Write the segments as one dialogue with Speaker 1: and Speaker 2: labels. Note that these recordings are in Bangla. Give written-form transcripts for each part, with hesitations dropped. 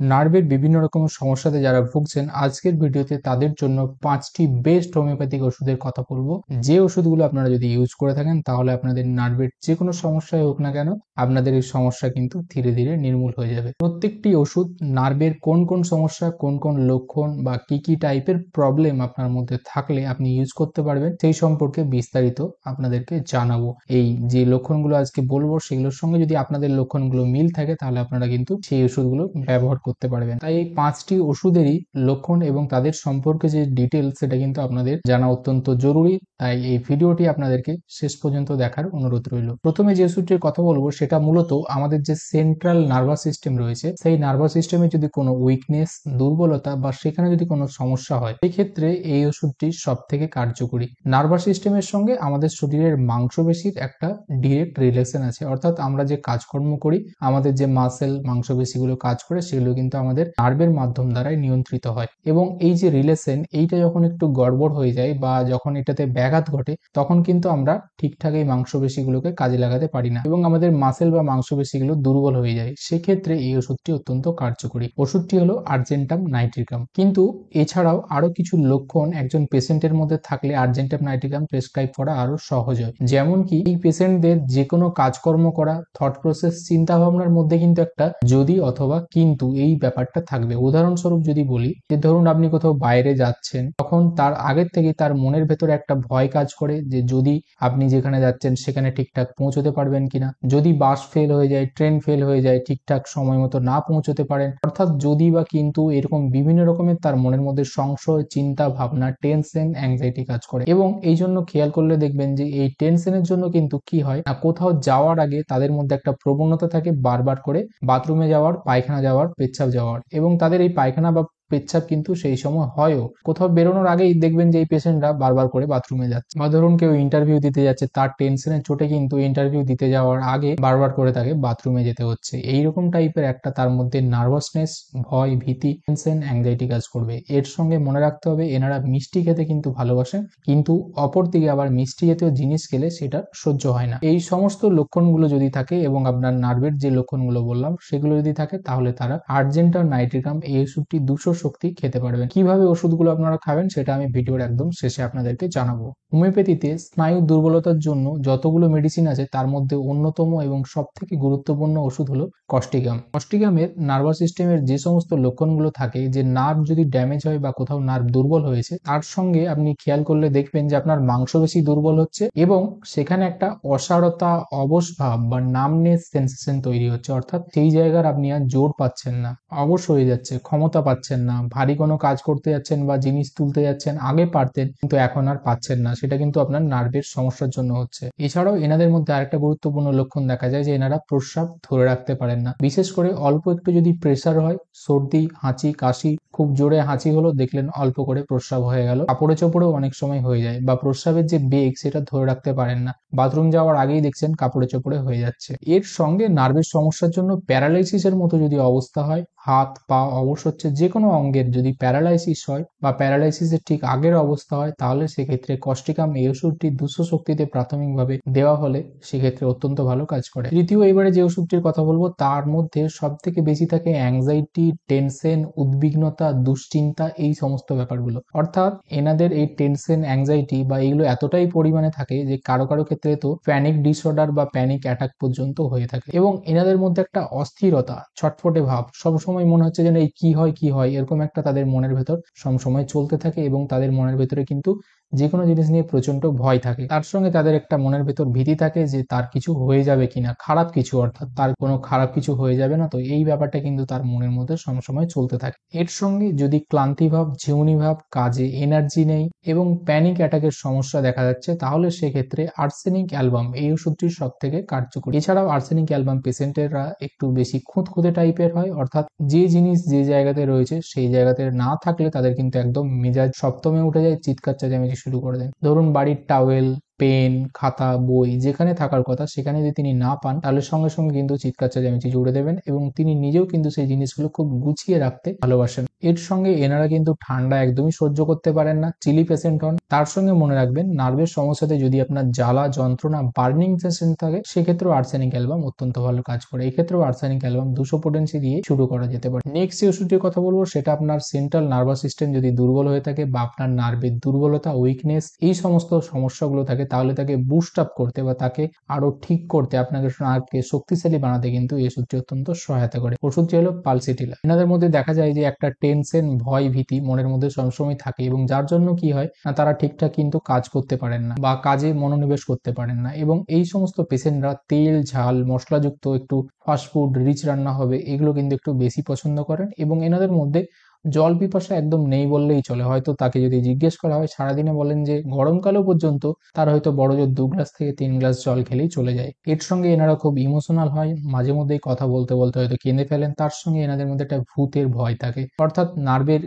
Speaker 1: নার্ভের বিভিন্ন রকমের সমস্যাতে যারা ভুগছেন, আজকের ভিডিওতে তাদের জন্য 5টি বেস্ট হোমিওপ্যাথিক ওষুধের কথা বলবো। যে ওষুধগুলো আপনারা যদি ইউজ করে থাকেন তাহলে আপনাদের নার্ভের যে কোনো সমস্যাই হোক না কেন, আপনাদের এই সমস্যা কিন্তু ধীরে ধীরে নির্মূল হয়ে যাবে। প্রত্যেকটি ওষুধ নার্ভের কোন কোন সমস্যা, কোন কোন লক্ষণ বা কি কি টাইপের প্রবলেম আপনার মধ্যে থাকলে আপনি ইউজ করতে পারবেন সেই সম্পর্কে বিস্তারিত আপনাদেরকে জানাবো। এই যে লক্ষণগুলো আজকে বলবো সেগুলোর সঙ্গে যদি আপনাদের লক্ষণগুলো মিল থাকে তাহলে আপনারা কিন্তু সেই ওষুধগুলো ব্যবহার করতে পারবেন। তাই এই 5টি ওষুধেরই লক্ষণ এবং তাদের সম্পর্কে যে ডিটেলস সেটা কিন্তু আপনাদের জানা অত্যন্ত জরুরি। তাই এই ভিডিওটি আপনাদেরকে শেষ পর্যন্ত দেখার অনুরোধ রইল। প্রথমে যে ওষুধটির কথা বলবো সেটা মূলত আমাদের যে সেন্ট্রাল নার্ভাস সিস্টেম রয়েছে সেই নার্ভাস সিস্টেমে যদি কোনো উইকনেস, দুর্বলতা বা সেখানে যদি কোনো সমস্যা হয় সেই ক্ষেত্রে এই ওষুধটি সব থেকে কার্যকরী। নার্ভাস সিস্টেমের সঙ্গে আমাদের শরীরের মাংসপেশির একটা ডিরেক্ট রিলেশন আছে, অর্থাৎ আমরা যে কাজকর্ম করি, আমাদের যে মাসেল মাংসপেশিগুলো কাজ করে সেগুলো কিন্তু আমাদের নার্ভের মাধ্যম দ্বারাই নিয়ন্ত্রিত হয়। এবং এই যে রিলেশন, এইটা যখন একটু গড়বড় হয়ে যায় বা যখন এটাতে ব্যাঘাত ঘটে তখন কিন্তু আমরা ঠিকঠাক এই মাংসপেশিগুলোকে কাজে লাগাতে পারি না এবং আমাদের মাসেল বা মাংসপেশিগুলো দুর্বল হয়ে যায়। সেক্ষেত্রে এই ওষুধটি অত্যন্ত কার্যকরী। ওষুধটি হলো আর্জেন্টাম নাইট্রিকাম। কিন্তু এছাড়াও আরো কিছু লক্ষণ একজন পেশেন্টের মধ্যে থাকলে আর্জেন্টাম নাইট্রিকাম প্রেসক্রাইব করা আরো সহজ হয়। যেমন কি এই পেশেন্টদের যে কোনো কাজকর্ম করা, থট প্রসেস, চিন্তা ভাবনার মধ্যে কিন্তু একটা যদি অথবা কিন্তু এই ব্যাপারটা থাকবে। উদাহরণস্বরূপ যদি বলি যে ধরুন আপনি কোথাও বাইরে যাচ্ছেন, তখন তার আগের থেকে তার মনের ভেতরে একটা ভয় কাজ করে যে যদি আপনি যেখানে যাচ্ছেন সেখানে ঠিকঠাক পৌঁছতে পারবেন কিনা, যদি বাস ফেল হয়ে যায়, ট্রেন ফেল হয়ে যায়, ঠিকঠাক সময় মতো না পৌঁছতে পারেন, অর্থাৎ যদি বা কিন্তু এরকম বিভিন্ন রকমের তার মনের মধ্যে সংশয়, চিন্তা ভাবনা, টেনশন, অ্যাংজাইটি কাজ করে। এবং এই জন্য খেয়াল করলে দেখবেন যে এই টেনশনের জন্য কিন্তু কি হয় না, কোথাও যাওয়ার আগে তাদের মধ্যে একটা প্রবণতা থাকে বারবার করে বাথরুমে যাওয়ার, পায়খানা যাওয়ার, পেচ্ছাপ যাওয়ার, এবং তাদের এই পায়খানা বা পেচ্ছাপ কিন্তু সেই সময় হয়ও। কোথাও বেরোনোর আগেই দেখবেন যে এই পেশেন্টরা বারবার করে বাথরুমে যাচ্ছে। বা ধরুন কেউ ইন্টারভিউ দিতে যাচ্ছে, তার টেনশনের চোটে কিন্তু ইন্টারভিউ দিতে যাওয়ার আগে বারবার করে তাকে বাথরুমে যেতে হচ্ছে। এইরকম টাইপের একটা তার মধ্যে নার্ভাসনেস, ভয়, ভীতি, টেনশন, অ্যাংজাইটি কাজ করবে। এর সঙ্গে মনে রাখতে হবে এনারা মিষ্টি খেতে কিন্তু ভালোবাসেন, কিন্তু অপরদিকে আবার মিষ্টি জাতীয় জিনিস খেলে সেটা সহ্য হয় না। এই সমস্ত লক্ষণগুলো যদি থাকে এবং আপনার নার্ভের যে লক্ষণগুলো বললাম সেগুলো যদি থাকে তাহলে তারা আর্জেন্টাম নাইট্রিকাম এই ওষুধটি 200 শক্তি খেতে পারবেন। কিভাবে ওষুধগুলো আপনারা খাবেন সেটা আমি ভিডিওর একদম শেষে আপনাদেরকে জানাবো। হোমিওপ্যাথিতে স্নায়ু দুর্বলতার জন্য যতগুলো মেডিসিন আছে তার মধ্যে অন্যতম এবং সব থেকে গুরুত্বপূর্ণ ওষুধ হলো কস্টিকাম। কস্টিকামের নার্ভাস সিস্টেমের যে সমস্ত লক্ষণগুলো থাকে, যে নার্ভ যদি ড্যামেজ হয় বা কোথাও নার্ভ দুর্বল হয়েছে, তার সঙ্গে আপনি খেয়াল করলে দেখবেন যে আপনার মাংসপেশি দুর্বল হচ্ছে এবং সেখানে একটা অসাড়তা, অবশ ভাব বা নামনেস সেন্সেশন তৈরি হচ্ছে, অর্থাৎ সেই জায়গার আপনি আর জোর পাচ্ছেন না, অবশ হয়ে যাচ্ছে, ক্ষমতা পাচ্ছেন না, ভারী কোনো কাজ করতে যাচ্ছেন বা জিনিস তুলতে যাচ্ছেন, আগে পারতেন কিন্তু এখন আর পাচ্ছেন না, সেটা কিন্তু আপনার নার্ভের সমস্যার জন্য হচ্ছে। এছাড়াও এনাদের মধ্যে আরেকটা গুরুত্বপূর্ণ লক্ষণ দেখা যায় যে এনারা প্রস্রাব ধরে রাখতে পারেন না। বিশেষ করে অল্প একটু যদি প্রেসার হয়, সর্দি, হাঁচি, কাশি, খুব জোরে হাঁচি হলো, দেখলেন অল্প করে প্রস্রাব হয়ে গেল, কাপড়ে চোপড়েও অনেক সময় হয়ে যায়, বা প্রস্রাবের যে বেগ সেটা ধরে রাখতে পারেন না, বাথরুম যাওয়ার আগেই দেখছেন কাপড়ে চোপড়ে হয়ে যাচ্ছে। এর সঙ্গে নার্ভের সমস্যার জন্য প্যারালাইসিসের মতো যদি অবস্থা হয়, হাত পা অবশ হচ্ছে, যে কোনো অঙ্গের যদি প্যারালাইসিস হয় বা প্যারালাইসিসের ঠিক আগের অবস্থা হয়, তাহলে সেক্ষেত্রে কস্টিকাম এই ওষুধটি 200 শক্তিতে প্রাথমিকভাবে দেওয়া হলে সেক্ষেত্রে অত্যন্ত ভালো কাজ করে। তৃতীয় এবারে যে ওষুধটির কথা বলবো তার মধ্যে সব থেকে বেশি থাকে অ্যাংজাইটি, টেনশন, উদ্বিগ্নতা, দুশ্চিন্তা, এই সমস্ত ব্যাপারগুলো। অর্থাৎ এনাদের এই টেনশন, অ্যাংজাইটি বা এগুলো এতটাই পরিমাণে থাকে যে কারো কারো ক্ষেত্রে তো প্যানিক ডিসঅর্ডার বা প্যানিক অ্যাটাক পর্যন্ত হয়ে থাকে। এবং এনাদের মধ্যে একটা অস্থিরতা, ছটফটে ভাব, সবসময় মনে হচ্ছে যেন এই কি হয় কি হয়, এরকম একটা তাদের মনের ভেতর সবসময় চলতে থাকে এবং তাদের মনের ভেতরে কিন্তু যে কোনো জিনিস নিয়ে প্রচন্ড ভয় থাকে। তার সঙ্গে তাদের একটা মনের ভেতর ভীতি থাকে যে তার কিছু হয়ে যাবে কিনা, খারাপ কিছু, অর্থাৎ তার কোনো খারাপ কিছু হয়ে যাবে না তো, এই ব্যাপারটা কিন্তু তার মনের মধ্যে সবসময় চলতে থাকে। এর সঙ্গে যদি ক্লান্তি ভাব, ঝিমুনি ভাব, কাজে এনার্জি নেই এবং প্যানিক অ্যাটাকের সমস্যা দেখা যাচ্ছে, তাহলে সেক্ষেত্রে আর্সেনিক অ্যালবাম এই ওষুধটি সব থেকে কার্যকরী। এছাড়াও আর্সেনিক অ্যালবাম পেশেন্টেরা একটু বেশি খুঁতখুঁতে টাইপের হয়, অর্থাৎ যে জিনিস যে জায়গাতে রয়েছে সেই জায়গাতে না থাকলে তাদের কিন্তু একদম মেজাজ সপ্তমে উঠে যায়, চিৎকার চেঁচামেচি শুরু করে দেন। ধরুন বাড়ির টাওয়েল, পেন, খাতা, বই যেখানে থাকার কথা সেখানে যদি তিনি না পান তাহলে সঙ্গে সঙ্গে কিন্তু চিৎকার চেঁচামেচি জুড়ে দেবেন এবং তিনি নিজেও কিন্তু সেই জিনিসগুলো খুব গুছিয়ে রাখতে ভালোবাসেন। এর সঙ্গে এনারা কিন্তু ঠান্ডা একদমই সহ্য করতে পারেন না, চিলি পেশেন্ট হন। তার সঙ্গে মনে রাখবেন নার্ভের সমস্যাতে যদি আপনার জ্বালা যন্ত্রণা বার্নিং সেন্সেশন থাকে সেক্ষেত্রেও আর্সেনিক অ্যালবাম অত্যন্ত ভালো কাজ করে। এক্ষেত্রেও আর্সেনিক অ্যালবাম 200 পোটেন্সি দিয়ে শুরু করা যেতে পারে। নেক্সট যে ওষুধটির কথা বলবো সেটা আপনার সেন্ট্রাল নার্ভাস সিস্টেম যদি দুর্বল হয়ে থাকে বা আপনার নার্ভের দুর্বলতা, উইকনেস এই সমস্ত সমস্যাগুলো থাকে, তাহলে তাকে বুস্ট আপ করতে বা তাকে আরো ঠিক করতে, আপনাকে নার্ভকে শক্তিশালী বানাতে কিন্তু এই ওষুধটি অত্যন্ত সহায়তা করে। ওষুধটি হলো পালসিটিলা। এনাদের মধ্যে দেখা যায় যে একটা টেনশন, ভয়, ভীতি মনের মধ্যে সবসময় থাকে এবং যার জন্য কি হয় না, তারা ঠিকঠাক কিন্তু কাজ করতে পারেন না বা কাজে মনোনিবেশ করতে পারেন না। এবং এই সমস্ত পেশেন্টরা তেল, ঝাল, মশলাযুক্ত, একটু ফাস্টফুড, রিচ রান্না হবে এগুলো কিন্তু একটু বেশি পছন্দ করেন। এবং এনাদের মধ্যে জল পিপাসা একদম নেই বললেই চলে। হয়তো তাকে যদি জিজ্ঞেস করা হয় সারাদিনে বলেন যে গরমকালেও পর্যন্ত তার হয়তো বড় জোর 2 গ্লাস থেকে 3 গ্লাস জল খেলেই চলে যায়। এর সঙ্গে এনারা খুব ইমোশনাল হয়, মাঝে মধ্যেই কথা বলতে বলতে হয়তো কেঁদে ফেলেন। তার সঙ্গে এনাদের মধ্যে একটা ভূতের ভয় থাকে, অর্থাৎ নার্ভের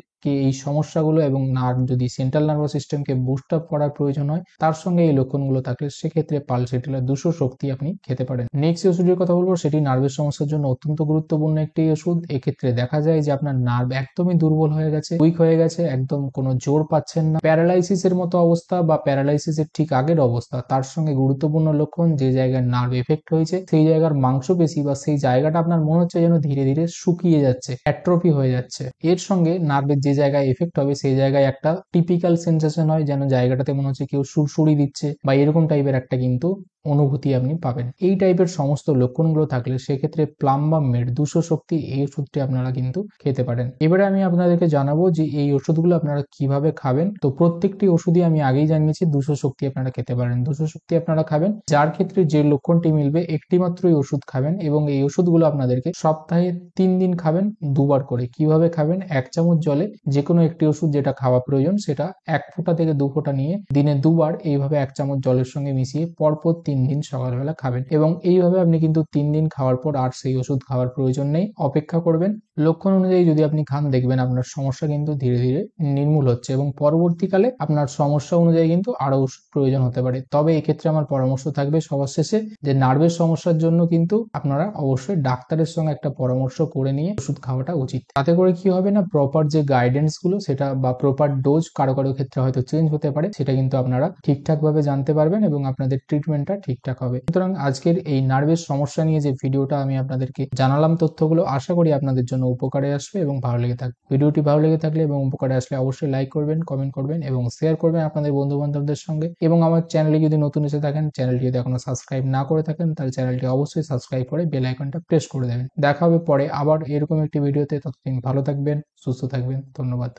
Speaker 1: এই সমস্যাগুলো এবং নার্ভ যদি সেন্ট্রাল নার্ভাস সিস্টেমকে বুস্ট আপ করার প্রয়োজন হয় তার সঙ্গে এই লক্ষণগুলো থাকলে সেক্ষেত্রে পালসিটিলা 200 শক্তি আপনি খেতে পারেন। নেক্সট ওষুধের কথা বলবো সেটি নার্ভের সমস্যার জন্য অত্যন্ত গুরুত্বপূর্ণ একটি ওষুধ। এক্ষেত্রে দেখা যায় যে আপনার নার্ভ একদমই দুর্বল হয়ে গেছে, উইক হয়ে গেছে, একদম কোনো জোর পাচ্ছেন না, প্যারালাইসিসের মতো অবস্থা বা প্যারালাইসিসের ঠিক আগের অবস্থা। তার সঙ্গে গুরুত্বপূর্ণ লক্ষণ, যে জায়গায় নার্ভ এফেক্ট হয়েছে সেই জায়গার মাংসপেশি বা সেই জায়গাটা আপনার মনে হচ্ছে যেন ধীরে ধীরে শুকিয়ে যাচ্ছে, অ্যাট্রফি হয়ে যাচ্ছে। এর সঙ্গে নার্ভের যে জায়গায় এফেক্ট হবে সেই জায়গায় একটা টিপিক্যাল সেন্সেশন হয়, যেন জায়গাটাতে মনে হচ্ছে কেউ সুড়সুড়ি দিচ্ছে বা এরকম টাইপের একটা কিন্তু অনুভূতি আপনি পাবেন। এই টাইপের সমস্ত লক্ষণগুলো থাকলে সেক্ষেত্রে প্লাম্বাম মেড 200 শক্তি এই ওষুধটি আপনারা কিন্তু খেতে পারেন। এবারে আমি আপনাদেরকে জানাবো যে এই ওষুধগুলো আপনারা কিভাবে খাবেন। তো প্রত্যেকটি ওষুধই আমি আগেই জানিয়েছি 200 শক্তি আপনারা খেতে পারেন। 200 শক্তি আপনারা খাবেন, যার ক্ষেত্রে যে লক্ষণটি মিলবে একটি মাত্রই ওষুধ খাবেন এবং এই ওষুধগুলো আপনাদেরকে সপ্তাহে 3 দিন খাবেন, 2 বার করে। কিভাবে খাবেন? 1 চামচ জলে যে কোনো একটি ওষুধ যেটা খাওয়া প্রয়োজন সেটা 1 ফোঁটা থেকে 2 ফোঁটা নিয়ে দিনে 2 বার এইভাবে 1 চামচ জলের সঙ্গে মিশিয়ে পরপর 3 দিন সকালবেলা খাবেন। এবং এইভাবে আপনি কিন্তু 3 দিন খাওয়ার পর আর সেই ওষুধ খাওয়ার প্রয়োজন নেই, অপেক্ষা করবেন। লক্ষণ অনুযায়ী যদি আপনি খান দেখবেন আপনার সমস্যা কিন্তু ধীরে ধীরে নির্মূল হচ্ছে এবং পরবর্তীকালে আপনার সমস্যা অনুযায়ী কিন্তু আরো ওষুধ প্রয়োজন হতে পারে। তবে এক্ষেত্রে আমার পরামর্শ থাকবে সবার শেষে যে নার্ভের সমস্যার জন্য কিন্তু আপনারা অবশ্যই ডাক্তারের সঙ্গে একটা পরামর্শ করে নিয়ে ওষুধ খাওয়াটা উচিত। তাতে করে কি হবে না, প্রপার যে গাইডেন্স গুলো সেটা বা প্রপার ডোজ কারো কারো ক্ষেত্রে হয়তো চেঞ্জ হতে পারে, সেটা কিন্তু আপনারা ঠিকঠাক ভাবে জানতে পারবেন এবং আপনাদের ট্রিটমেন্টটা ঠিকঠাক হবে। সুতরাং আজকের এই নার্ভের সমস্যা নিয়ে যে ভিডিওটা আমি আপনাদেরকে জানালাম, তথ্যগুলো আশা করি আপনাদের জন্য উপকারে আসবে এবং ভালো লেগে থাকবে। ভিডিওটি ভালো লেগে থাকলে এবং উপকারে আসলে অবশ্যই লাইক করবেন, কমেন্ট করবেন এবং শেয়ার করবেন আপনাদের বন্ধু বান্ধবদের সঙ্গে। এবং আমার চ্যানেলে যদি নতুন এসে থাকেন, চ্যানেলটি যদি এখনো সাবস্ক্রাইব না করে থাকেন তাহলে চ্যানেলটি অবশ্যই সাবস্ক্রাইব করে বেল আইকনটা প্রেস করে দেবেন। দেখা হবে পরে আবার এরকম একটি ভিডিওতে। ততদিন ভালো থাকবেন, সুস্থ থাকবেন। ধন্যবাদ।